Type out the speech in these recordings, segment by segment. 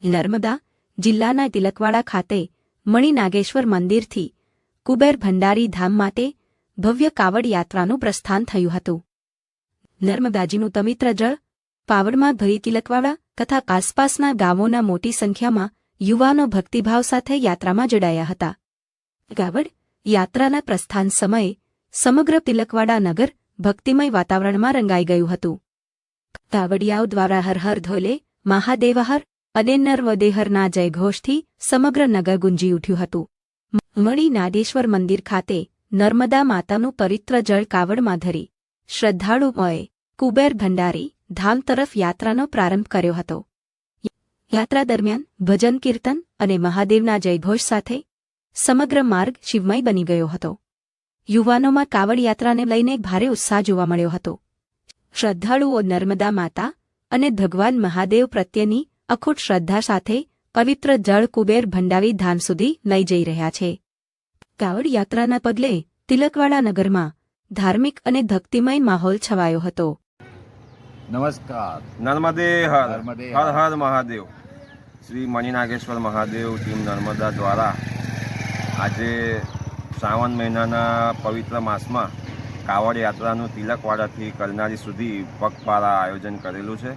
નર્મદા જિલ્લાના તિલકવાડા ખાતે મણિ નાગેશ્વર મંદિરથી કુબેર ભંડારી ધામ માટે ભવ્ય કાવડ યાત્રાનું પ્રસ્થાન થયું હતું. નર્મદાજીનું પવિત્ર જળ પાવડમાં ભરી તિલકવાડા તથા આસપાસના ગામોના મોટી સંખ્યામાં યુવાનો ભક્તિભાવ સાથે યાત્રામાં જોડાયા હતા. કાવડ યાત્રાના પ્રસ્થાન સમયે સમગ્ર તિલકવાડા નગર ભક્તિમય વાતાવરણમાં રંગાઈ ગયું હતું. કાવડિયાઓ દ્વારા હર હર ધોલે મહાદેવહર અને નર્મદેહરના જયઘોષથી સમગ્ર નગર ગુંજી ઉઠ્યું હતું. મણિ નાગેશ્વર મંદિર ખાતે નર્મદા માતાનું પવિત્ર જળ કાવડમાં ધરી શ્રદ્ધાળુઓએ કુબેર ભંડારી ધામ તરફ યાત્રાનો પ્રારંભ કર્યો હતો. યાત્રા દરમિયાન ભજન કીર્તન અને મહાદેવના જયઘોષ સાથે સમગ્ર માર્ગ શિવમય બની ગયો હતો. યુવાનોમાં કાવડ યાત્રાને લઈને ભારે ઉત્સાહ જોવા મળ્યો હતો. શ્રદ્ધાળુઓ નર્મદા માતા અને ભગવાન મહાદેવ પ્રત્યેની અખૂટ શ્રદ્ધા સાથે પવિત્ર જળ કુબેર ભંડારી ધામ સુધી લઈ જઈ રહ્યા છે. કાવડ યાત્રાના પગલે તિલકવાડા નગરમાં ધાર્મિક અને ભક્તિમય માહોલ છવાયો હતો. નમસ્કાર. નર્મદે હર નર્મદે હર હર મહાદેવ. શ્રી મણિ નાગેશ્વર મહાદેવ ટીમ નર્મદા દ્વારા આજે શ્રાવણ મહિનાના પવિત્ર માસમાં કાવડ યાત્રાનું તિલકવાડાથી કરનાળી સુધી પગપાળા આયોજન કરેલું છે.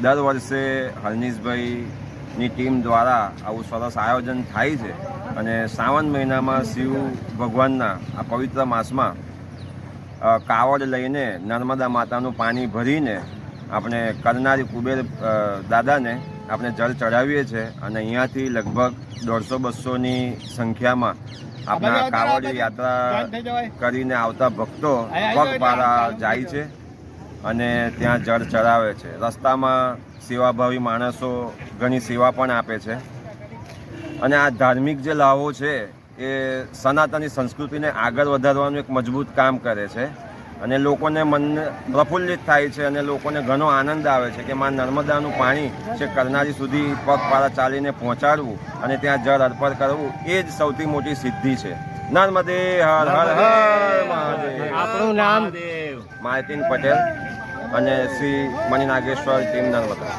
દર વર્ષે હરનીશભાઈની ટીમ દ્વારા આવું સરસ આયોજન થાય છે અને શ્રાવણ મહિનામાં શિવ ભગવાનના આ પવિત્ર માસમાં કાવડ લઈને નર્મદા માતાનું પાણી ભરીને આપણે કરનારી કુબેર દાદાને આપણે જળ ચડાવીએ છીએ અને અહીંયાથી લગભગ 150-200ની સંખ્યામાં આપણા કાવડ યાત્રા કરીને આવતા ભક્તો પગપાળા જાય છે અને ત્યાં જળ ચડાવે છે. રસ્તામાં સેવાભાવી માણસો ઘણી સેવા પણ આપે છે અને આ ધાર્મિક જે લાભો છે એ સનાતની સંસ્કૃતિને આગળ વધારવાનું એક મજબૂત કામ કરે છે અને લોકોને મન પ્રફુલ્લિત થાય છે અને લોકોને ઘણો આનંદ આવે છે કે માં નર્મદાનું પાણી છે કરનાળી સુધી પગપાળા ચાલીને પહોંચાડવું અને ત્યાં જળ અર્પણ કરવું એ જ સૌથી મોટી સિદ્ધિ છે. નર્મદે હર હર હર મહાદેવ. આપણું નામ માલતીન પટેલ અને શ્રી મણિ નાગેશ્વર ટીમ નર્મદા.